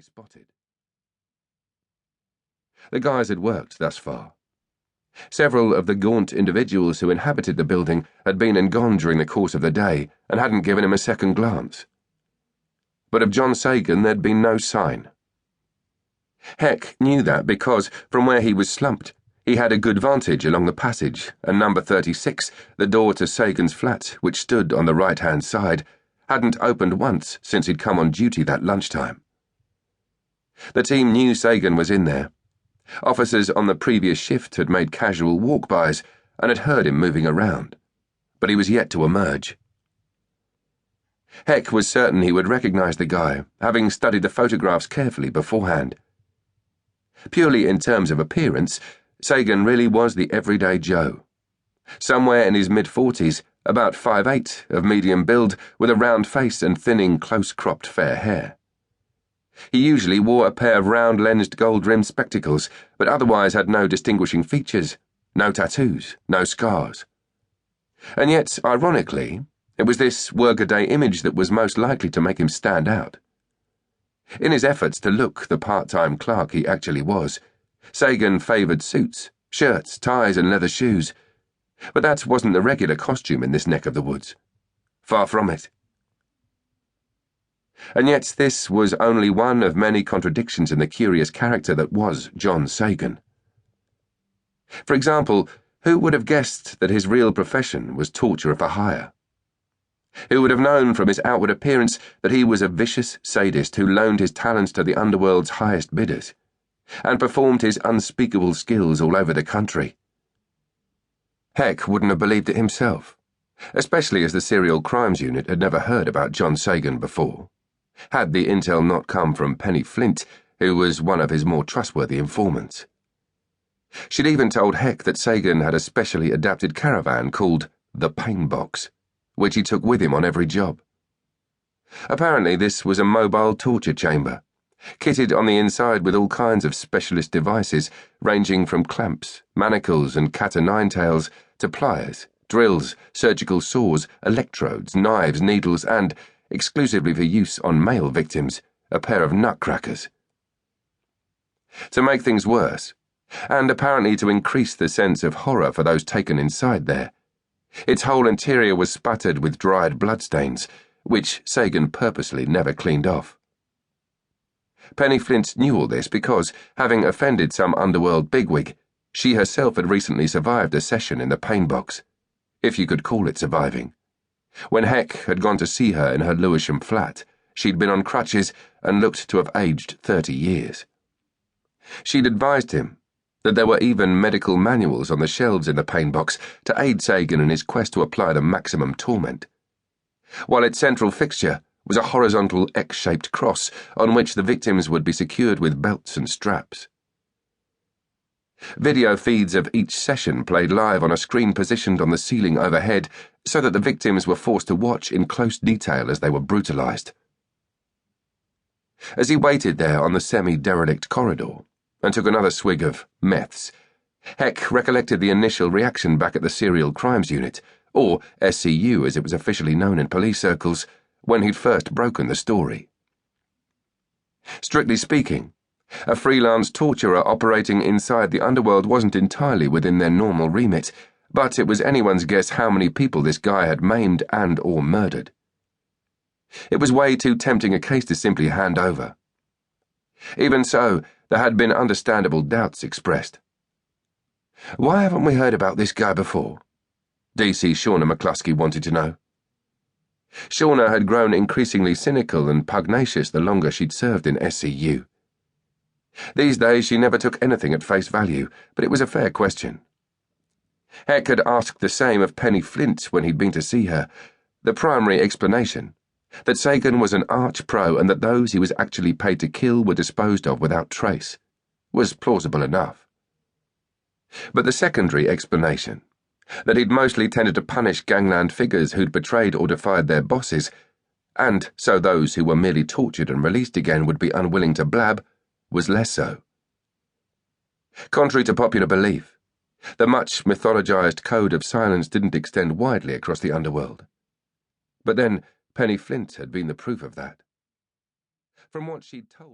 be spotted. The guys had worked thus far. Several of the gaunt individuals who inhabited the building had been and gone during the course of the day and hadn't given him a second glance. But of John Sagan there'd been no sign. Heck knew that because, from where he was slumped, he had a good vantage along the passage, and number 36, the door to Sagan's flat, which stood on the right-hand side, hadn't opened once since he'd come on duty that lunchtime. The team knew Sagan was in there. Officers on the previous shift had made casual walk-bys and had heard him moving around, but he was yet to emerge. Heck was certain he would recognize the guy, having studied the photographs carefully beforehand. Purely in terms of appearance, Sagan really was the everyday Joe. Somewhere in his mid-40s, about 5'8", of medium build, with a round face and thinning, close-cropped fair hair. He usually wore a pair of round-lensed gold-rimmed spectacles, but otherwise had no distinguishing features, no tattoos, no scars. And yet, ironically, it was this workaday image that was most likely to make him stand out. In his efforts to look the part-time clerk he actually was, Sagan favoured suits, shirts, ties, and leather shoes. But that wasn't the regular costume in this neck of the woods. Far from it. And yet this was only one of many contradictions in the curious character that was John Sagan. For example, who would have guessed that his real profession was torturer for hire? Who would have known from his outward appearance that he was a vicious sadist who loaned his talents to the underworld's highest bidders, and performed his unspeakable skills all over the country? Heck wouldn't have believed it himself, especially as the Serial Crimes Unit had never heard about John Sagan before, had the intel not come from Penny Flint, who was one of his more trustworthy informants. She'd even told Heck that Sagan had a specially adapted caravan called the Pain Box, which he took with him on every job. Apparently this was a mobile torture chamber, kitted on the inside with all kinds of specialist devices ranging from clamps, manacles, and cat-o'-nine-tails to pliers, drills, surgical saws, electrodes, knives, needles, and, exclusively for use on male victims, a pair of nutcrackers. To make things worse, and apparently to increase the sense of horror for those taken inside there, its whole interior was spattered with dried bloodstains, which Sagan purposely never cleaned off. Penny Flint knew all this because, having offended some underworld bigwig, she herself had recently survived a session in the Pain Box, if you could call it surviving. When Heck had gone to see her in her Lewisham flat, she'd been on crutches and looked to have aged 30 years. She'd advised him that there were even medical manuals on the shelves in the Pain Box to aid Sagan in his quest to apply the maximum torment, while its central fixture was a horizontal X-shaped cross on which the victims would be secured with belts and straps. Video feeds of each session played live on a screen positioned on the ceiling overhead so that the victims were forced to watch in close detail as they were brutalized. As he waited there on the semi-derelict corridor and took another swig of meths, Heck recollected the initial reaction back at the Serial Crimes Unit, or SCU as it was officially known in police circles, when he'd first broken the story. Strictly speaking, a freelance torturer operating inside the underworld wasn't entirely within their normal remit, but it was anyone's guess how many people this guy had maimed and or murdered. It was way too tempting a case to simply hand over. Even so, there had been understandable doubts expressed. Why haven't we heard about this guy before? DC Shauna McCluskey wanted to know. Shauna had grown increasingly cynical and pugnacious the longer she'd served in SCU. These days she never took anything at face value, but it was a fair question. Heck had asked the same of Penny Flint when he'd been to see her. The primary explanation, that Sagan was an arch-pro and that those he was actually paid to kill were disposed of without trace, was plausible enough. But the secondary explanation, that he'd mostly tended to punish gangland figures who'd betrayed or defied their bosses, and so those who were merely tortured and released again would be unwilling to blab, was less so. Contrary to popular belief, the much mythologized code of silence didn't extend widely across the underworld. But then Penny Flint had been the proof of that. From what she'd told